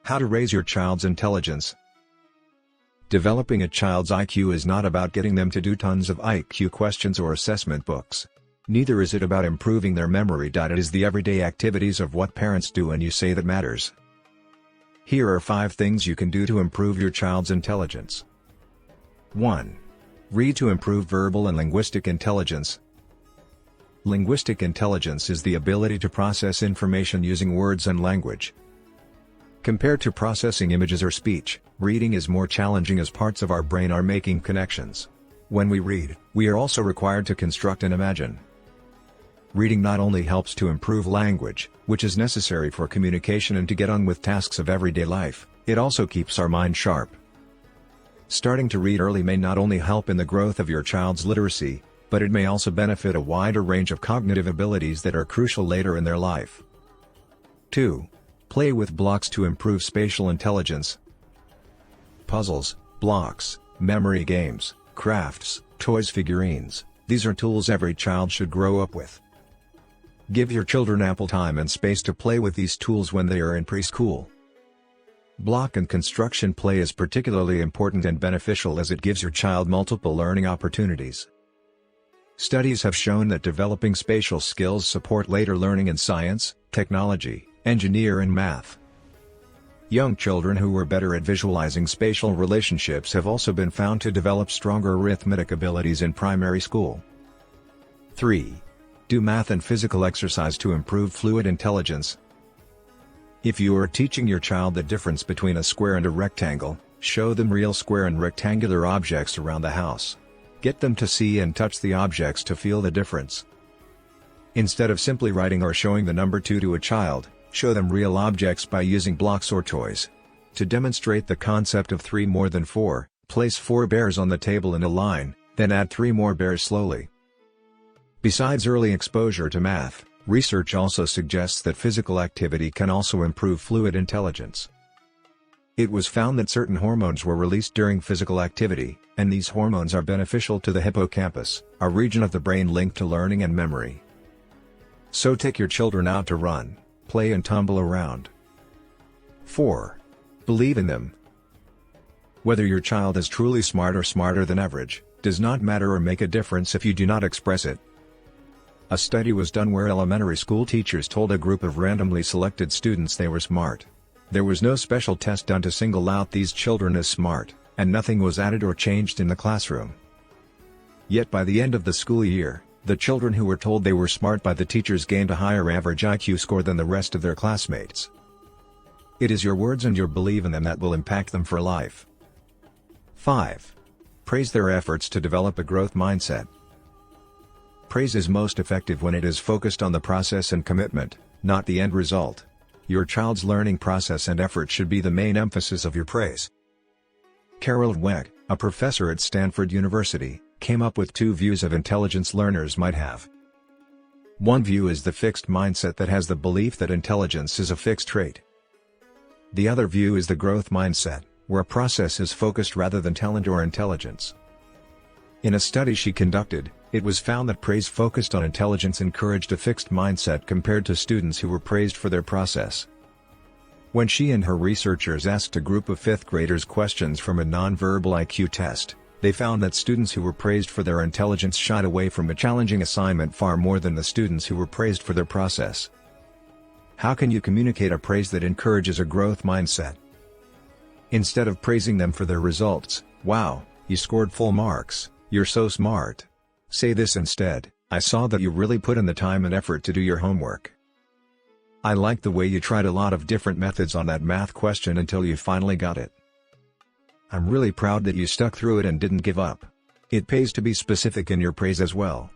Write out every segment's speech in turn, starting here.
How to raise your child's intelligence. Developing a child's IQ is not about getting them to do tons of IQ questions or assessment books. Neither is it about improving their memory. It is the everyday activities of what parents do and you say that matters. Here are 5 things you can do to improve your child's intelligence. 1. Read to improve verbal and linguistic intelligence. Linguistic intelligence is the ability to process information using words and language. Compared to processing images or speech, reading is more challenging as parts of our brain are making connections. When we read, we are also required to construct and imagine. Reading not only helps to improve language, which is necessary for communication and to get on with tasks of everyday life, it also keeps our mind sharp. Starting to read early may not only help in the growth of your child's literacy, but it may also benefit a wider range of cognitive abilities that are crucial later in their life. 2. Play with blocks to improve spatial intelligence. Puzzles, blocks, memory games, crafts, toys, figurines, these are tools every child should grow up with. Give your children ample time and space to play with these tools when they are in preschool. Block and construction play is particularly important and beneficial as it gives your child multiple learning opportunities. Studies have shown that developing spatial skills support later learning in science, technology, engineering and math. Young children who were better at visualizing spatial relationships have also been found to develop stronger arithmetic abilities in primary school. 3. Do math and physical exercise to improve fluid intelligence. If you are teaching your child the difference between a square and a rectangle, show them real square and rectangular objects around the house. Get them to see and touch the objects to feel the difference. Instead of simply writing or showing the number 2 to a child, show them real objects by using blocks or toys. To demonstrate the concept of 3 more than 4, place 4 bears on the table in a line, then add 3 more bears slowly. Besides early exposure to math, research also suggests that physical activity can also improve fluid intelligence. It was found that certain hormones were released during physical activity, and these hormones are beneficial to the hippocampus, a region of the brain linked to learning and memory. So take your children out to run, play and tumble around. 4. Believe in them. Whether your child is truly smart or smarter than average, does not matter or make a difference if you do not express it. A study was done where elementary school teachers told a group of randomly selected students they were smart. There was no special test done to single out these children as smart, and nothing was added or changed in the classroom. Yet by the end of the school year, the children who were told they were smart by the teachers gained a higher average IQ score than the rest of their classmates. It is your words and your belief in them that will impact them for life. 5. Praise their efforts to develop a growth mindset. Praise is most effective when it is focused on the process and commitment, not the end result. Your child's learning process and effort should be the main emphasis of your praise. Carol Dweck, a professor at Stanford University, came up with 2 views of intelligence learners might have. One view is the fixed mindset that has the belief that intelligence is a fixed trait. The other view is the growth mindset, where a process is focused rather than talent or intelligence. In a study she conducted, it was found that praise focused on intelligence encouraged a fixed mindset compared to students who were praised for their process. When she and her researchers asked a group of 5th graders questions from a nonverbal IQ test, they found that students who were praised for their intelligence shied away from a challenging assignment far more than the students who were praised for their process. How can you communicate a praise that encourages a growth mindset? Instead of praising them for their results, "Wow, you scored full marks, you're so smart," say this instead, "I saw that you really put in the time and effort to do your homework. I like the way you tried a lot of different methods on that math question until you finally got it. I'm really proud that you stuck through it and didn't give up." It pays to be specific in your praise as well.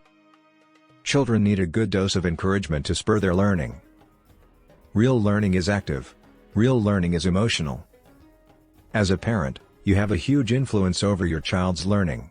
Children need a good dose of encouragement to spur their learning. Real learning is active. Real learning is emotional. As a parent, you have a huge influence over your child's learning.